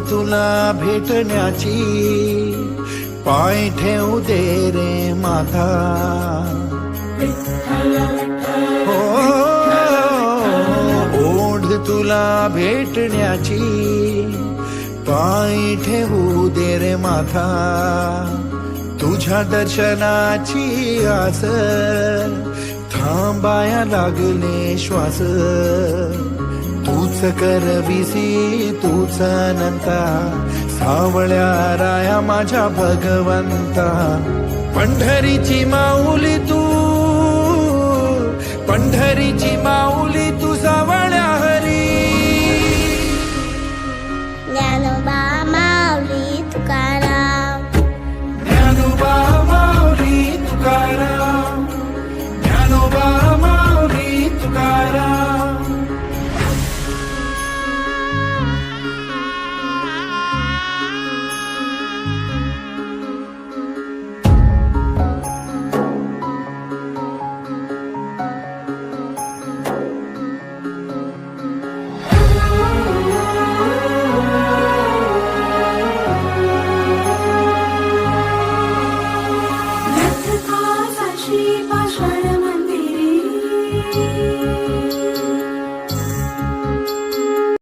तुला भेटण्याची, पाय ठेवू दे रे माता. हो, ओढ तुला भेटण्याची, पाय ठेवू दे रे माता. तुझ्या दर्शनाची आस, थांबाया लागले श्वास. तूच करविसी तूच अनंता, सावळ्या राया माझ्या भगवंता. पंढरीची माऊली तू, पंढरीची माऊली तू सावळ्या हरी. ज्ञानोबा माऊली तुकाराम, ज्ञानोबा माऊली तुकाराम, ज्ञानोबा माऊली तुकाराम. श्री पाषाण